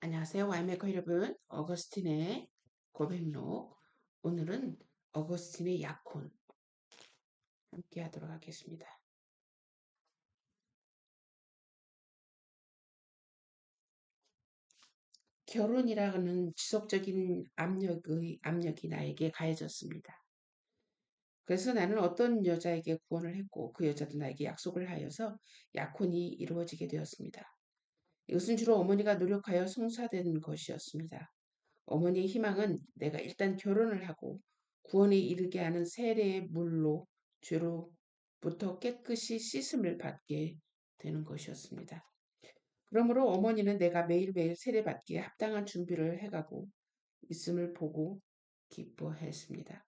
안녕하세요. 와인메커 여러분. 어거스틴의 고백록. 오늘은 어거스틴의 약혼 함께 하도록 하겠습니다. 결혼이라는 지속적인 압력이 나에게 가해졌습니다. 그래서 나는 어떤 여자에게 구원을 했고 그 여자도 나에게 약속을 하여서 약혼이 이루어지게 되었습니다. 이것은 주로 어머니가 노력하여 성사된 것이었습니다. 어머니의 희망은 내가 일단 결혼을 하고 구원에 이르게 하는 세례의 물로 죄로부터 깨끗이 씻음을 받게 되는 것이었습니다. 그러므로 어머니는 내가 매일매일 세례받기에 합당한 준비를 해가고 있음을 보고 기뻐했습니다.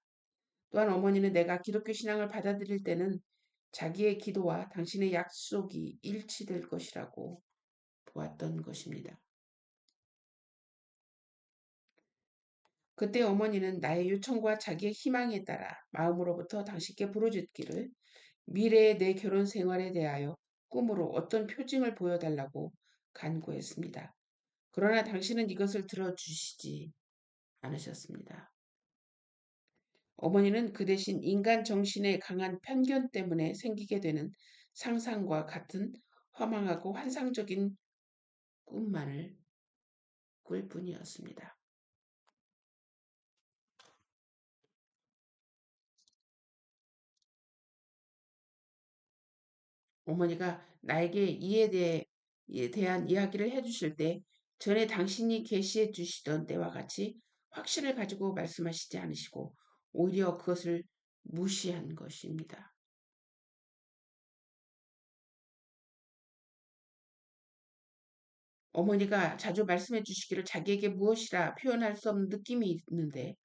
또한 어머니는 내가 기독교 신앙을 받아들일 때는 자기의 기도와 당신의 약속이 일치될 것이라고 보았던 것입니다. 그때 어머니는 나의 요청과 자기의 희망에 따라 마음으로부터 당신께 부르짖기를 미래의 내 결혼 생활에 대하여 꿈으로 어떤 표징을 보여달라고 간구했습니다. 그러나 당신은 이것을 들어주시지 않으셨습니다. 어머니는 그 대신 인간 정신의 강한 편견 때문에 생기게 되는 상상과 같은 허망하고 환상적인 꿈만을 꿀 뿐이었습니다. 어머니가 나에게 이에 대한 이야기를 해주실 때 전에 당신이 계시해 주시던 때와 같이 확신을 가지고 말씀하시지 않으시고 오히려 그것을 무시한 것입니다. 어머니가 자주 말씀해 주시기를 자기에게 무엇이라 표현할 수 없는 느낌이 있는데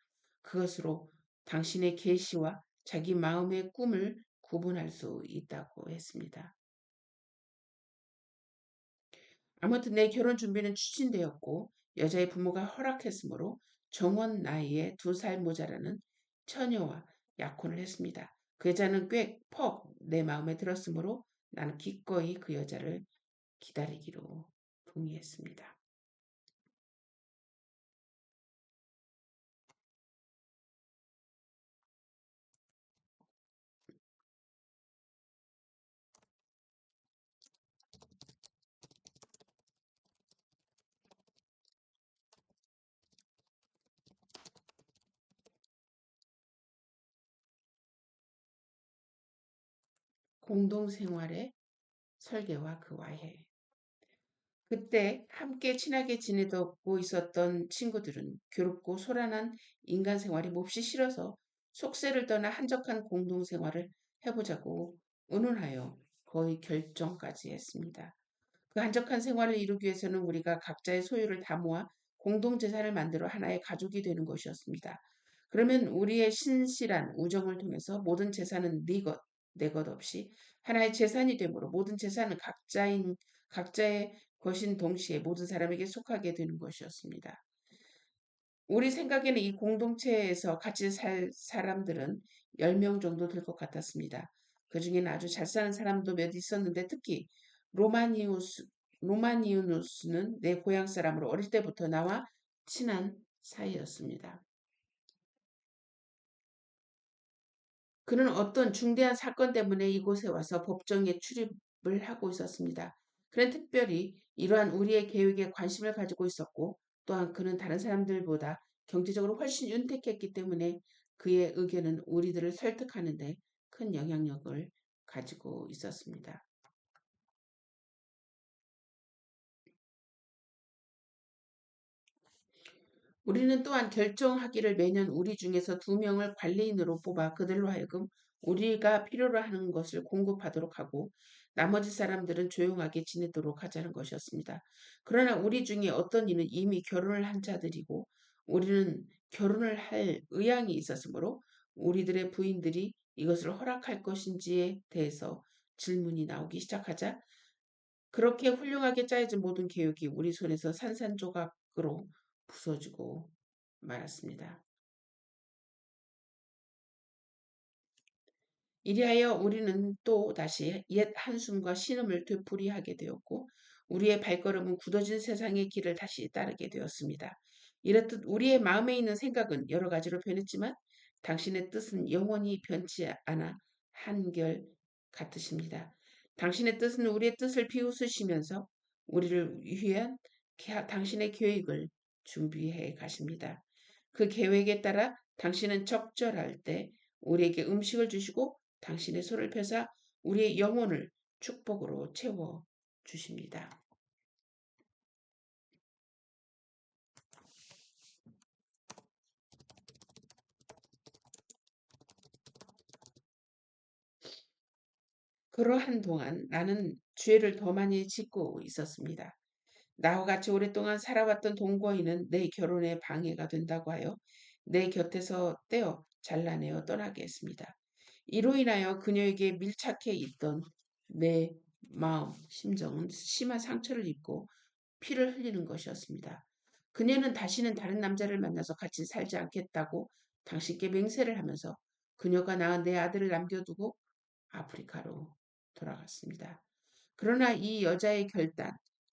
그것으로 당신의 계시와 자기 마음의 꿈을 구분할 수 있다고 했습니다. 아무튼 내 결혼 준비는 추진되었고 여자의 부모가 허락했으므로 정원 나이에 2살 모자라는 처녀와 약혼을 했습니다. 그 여자는 꽤 퍽 내 마음에 들었으므로 나는 기꺼이 그 여자를 기다리기로 동의했습니다. 공동생활의 설계와 그 와해. 그때 함께 친하게 지내고 있었던 친구들은 괴롭고 소란한 인간 생활이 몹시 싫어서 속세를 떠나 한적한 공동생활을 해보자고 의논하여 거의 결정까지 했습니다. 그 한적한 생활을 이루기 위해서는 우리가 각자의 소유를 다 모아 공동재산을 만들어 하나의 가족이 되는 것이었습니다. 그러면 우리의 신실한 우정을 통해서 모든 재산은 네 것, 내 것 없이 하나의 재산이 되므로 모든 재산은 각자의 것인 동시에 모든 사람에게 속하게 되는 것이었습니다. 우리 생각에는 이 공동체에서 같이 살 사람들은 10명 정도 될 것 같았습니다. 그 중에는 아주 잘 사는 사람도 몇 있었는데 특히 로마니우스, 로마니우스는 내 고향 사람으로 어릴 때부터 나와 친한 사이였습니다. 그는 어떤 중대한 사건 때문에 이곳에 와서 법정에 출입을 하고 있었습니다. 그는 특별히 이러한 우리의 계획에 관심을 가지고 있었고 또한 그는 다른 사람들보다 경제적으로 훨씬 윤택했기 때문에 그의 의견은 우리들을 설득하는 데 큰 영향력을 가지고 있었습니다. 우리는 또한 결정하기를 매년 우리 중에서 2명을 관리인으로 뽑아 그들로 하여금 우리가 필요로 하는 것을 공급하도록 하고 나머지 사람들은 조용하게 지내도록 하자는 것이었습니다. 그러나 우리 중에 어떤 이는 이미 결혼을 한 자들이고 우리는 결혼을 할 의향이 있었으므로 우리들의 부인들이 이것을 허락할 것인지에 대해서 질문이 나오기 시작하자 그렇게 훌륭하게 짜여진 모든 계획이 우리 손에서 산산조각으로 부서지고 말았습니다. 이리하여 우리는 또 다시 옛 한숨과 신음을 되풀이하게 되었고 우리의 발걸음은 굳어진 세상의 길을 다시 따르게 되었습니다. 이렇듯 우리의 마음에 있는 생각은 여러 가지로 변했지만 당신의 뜻은 영원히 변치 않아 한결 같으십니다. 당신의 뜻은 우리의 뜻을 비웃으시면서 우리를 위한 당신의 계획을 준비해 가십니다. 그 계획에 따라 당신은 적절할 때 우리에게 음식을 주시고 당신의 손을 펴사 우리의 영혼을 축복으로 채워 주십니다. 그러한 동안 나는 죄를 더 많이 짓고 있었습니다. 나와 같이 오랫동안 살아왔던 동거인은 내 결혼에 방해가 된다고 하여 내 곁에서 떼어 잘라내어 떠나게 했습니다. 이로 인하여 그녀에게 밀착해 있던 내 마음, 심정은 심한 상처를 입고 피를 흘리는 것이었습니다. 그녀는 다시는 다른 남자를 만나서 같이 살지 않겠다고 당신께 맹세를 하면서 그녀가 낳은 내 아들을 남겨두고 아프리카로 돌아갔습니다. 그러나 이 여자의 결단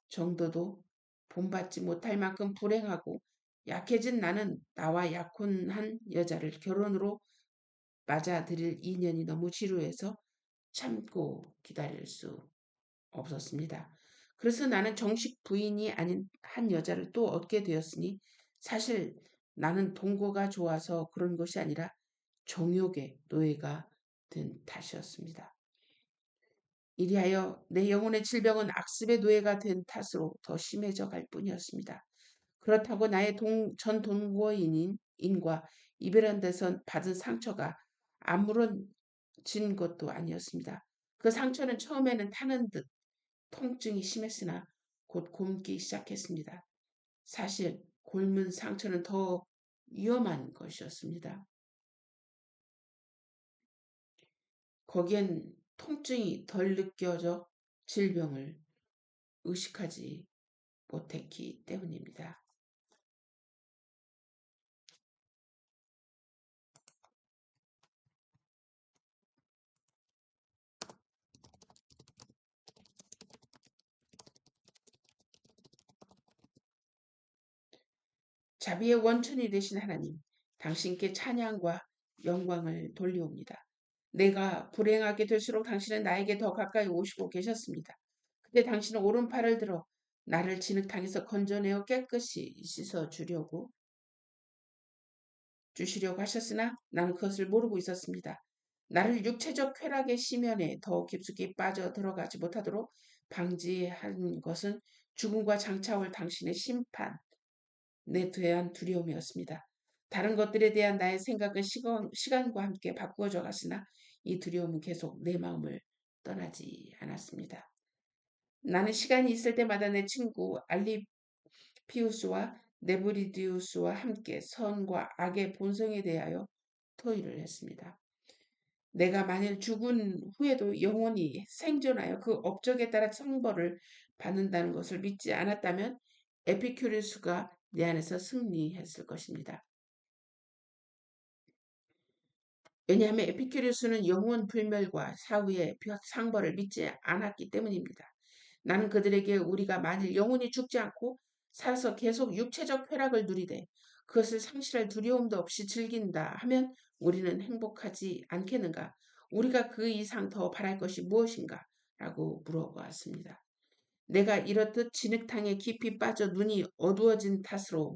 정도도 본받지 못할 만큼 불행하고 약해진 나는 나와 약혼한 여자를 결혼으로 맞아들일 인연이 너무 지루해서 참고 기다릴 수 없었습니다. 그래서 나는 정식 부인이 아닌 한 여자를 또 얻게 되었으니 사실 나는 동거가 좋아서 그런 것이 아니라 정욕의 노예가 된 탓이었습니다. 이리하여 내 영혼의 질병은 악습의 노예가 된 탓으로 더 심해져 갈 뿐이었습니다. 그렇다고 나의 전 동거인인 인과 이별한 데서 받은 상처가 아무런 진 것도 아니었습니다. 그 상처는 처음에는 타는 듯 통증이 심했으나 곧 곪기 시작했습니다. 사실 곪은 상처는 더 위험한 것이었습니다. 거기엔 통증이 덜 느껴져 질병을 의식하지 못했기 때문입니다. 자비의 원천이 되신 하나님, 당신께 찬양과 영광을 돌리옵니다. 내가 불행하게 될수록 당신은 나에게 더 가까이 오시고 계셨습니다. 그때 당신은 오른팔을 들어 나를 진흙탕에서 건져내어 깨끗이 씻어 주시려고 하셨으나 나는 그것을 모르고 있었습니다. 나를 육체적 쾌락의 심연에 더 깊숙이 빠져 들어가지 못하도록 방지한 것은 죽음과 장차올 당신의 심판, 내 대한 두려움이었습니다. 다른 것들에 대한 나의 생각은 시간과 함께 바꾸어져 갔으나 이 두려움은 계속 내 마음을 떠나지 않았습니다. 나는 시간이 있을 때마다 내 친구 알리피우스와 네브리디우스와 함께 선과 악의 본성에 대하여 토의를 했습니다. 내가 만일 죽은 후에도 영원히 생존하여 그 업적에 따라 성벌을 받는다는 것을 믿지 않았다면 에피큐리스가 내 안에서 승리했을 것입니다. 왜냐하면 에피큐리스는 영원 불멸과 사후의 상벌을 믿지 않았기 때문입니다. 나는 그들에게 우리가 만일 영원히 죽지 않고 살아서 계속 육체적 쾌락을 누리되 그것을 상실할 두려움도 없이 즐긴다 하면 우리는 행복하지 않겠는가? 우리가 그 이상 더 바랄 것이 무엇인가? 라고 물어보았습니다. 내가 이렇듯 진흙탕에 깊이 빠져 눈이 어두워진 탓으로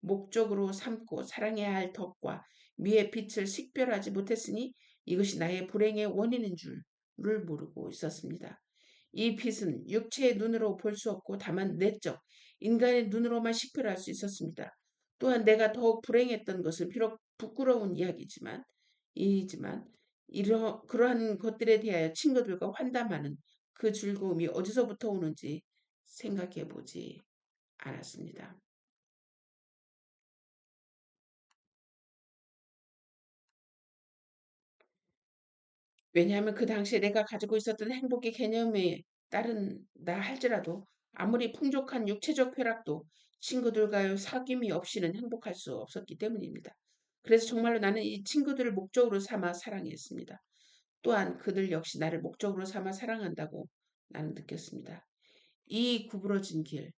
목적으로 삼고 사랑해야 할 덕과 미의 빛을 식별하지 못했으니 이것이 나의 불행의 원인인 줄을 모르고 있었습니다. 이 빛은 육체의 눈으로 볼 수 없고 다만 내적, 인간의 눈으로만 식별할 수 있었습니다. 또한 내가 더욱 불행했던 것은 비록 부끄러운 이지만 그러한 것들에 대하여 친구들과 환담하는 그 즐거움이 어디서부터 오는지 생각해 보지 않았습니다. 왜냐하면 그 당시에 내가 가지고 있었던 행복의 개념에 따른다 할지라도 아무리 풍족한 육체적 쾌락도 친구들과의 사귐이 없이는 행복할 수 없었기 때문입니다. 그래서 정말로 나는 이 친구들을 목적으로 삼아 사랑했습니다. 또한 그들 역시 나를 목적으로 삼아 사랑한다고 나는 느꼈습니다. 이 구부러진 길,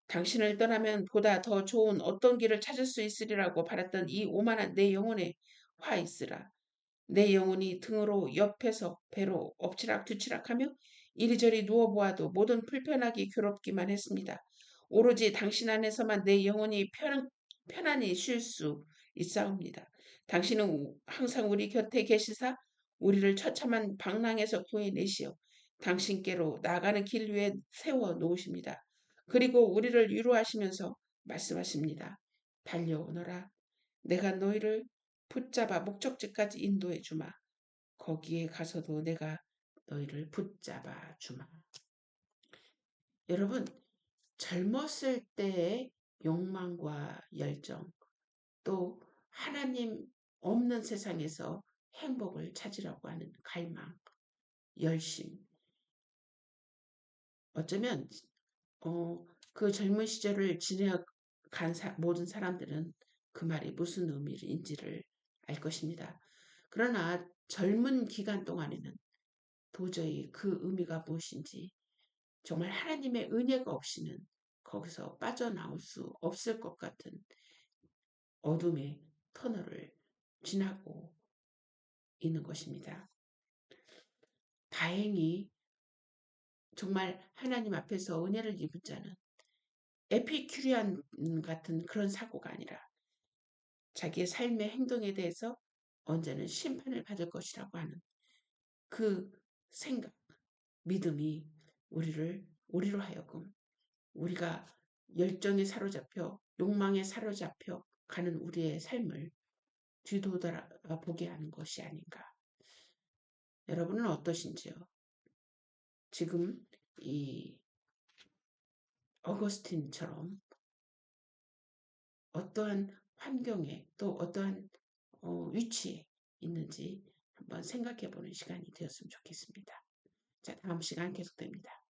당신을 떠나면 보다 더 좋은 어떤 길을 찾을 수 있으리라고 바랐던 이 오만한 내 영혼에 화 있으라. 내 영혼이 등으로 옆에서 배로 엎치락뒤치락하며 이리저리 누워보아도 모든 불편하기 괴롭기만 했습니다. 오로지 당신 안에서만 내 영혼이 편안히 쉴 수 있사옵니다. 당신은 항상 우리 곁에 계시사 우리를 처참한 방랑에서 구해내시어 당신께로 나가는 길 위에 세워 놓으십니다. 그리고 우리를 위로하시면서 말씀하십니다. 달려오너라. 내가 너희를 붙잡아 목적지까지 인도해 주마. 거기에 가서도 내가 너희를 붙잡아 주마. 여러분, 젊었을 때의 욕망과 열정, 또 하나님 없는 세상에서 행복을 찾으려고 하는 갈망, 열심. 어쩌면 그 젊은 시절을 지내간 모든 사람들은 그 말이 무슨 의미인지를 알 것입니다. 그러나 젊은 기간 동안에는 도저히 그 의미가 무엇인지 정말 하나님의 은혜가 없이는 거기서 빠져나올 수 없을 것 같은 어둠의 터널을 지나고 있는 것입니다. 다행히 정말 하나님 앞에서 은혜를 입은 자는 에피큐리안 같은 그런 사고가 아니라 자기의 삶의 행동에 대해서 언제는 심판을 받을 것이라고 하는 그 생각, 믿음이 우리로 하여금 우리가 열정에 사로잡혀 욕망에 사로잡혀 가는 우리의 삶을 뒤돌아보게 하는 것이 아닌가. 여러분은 어떠신지요? 지금 이 어거스틴처럼 어떠한 환경에 또 어떠한 위치에 있는지 한번 생각해 보는 시간이 되었으면 좋겠습니다. 자, 다음 시간 계속됩니다.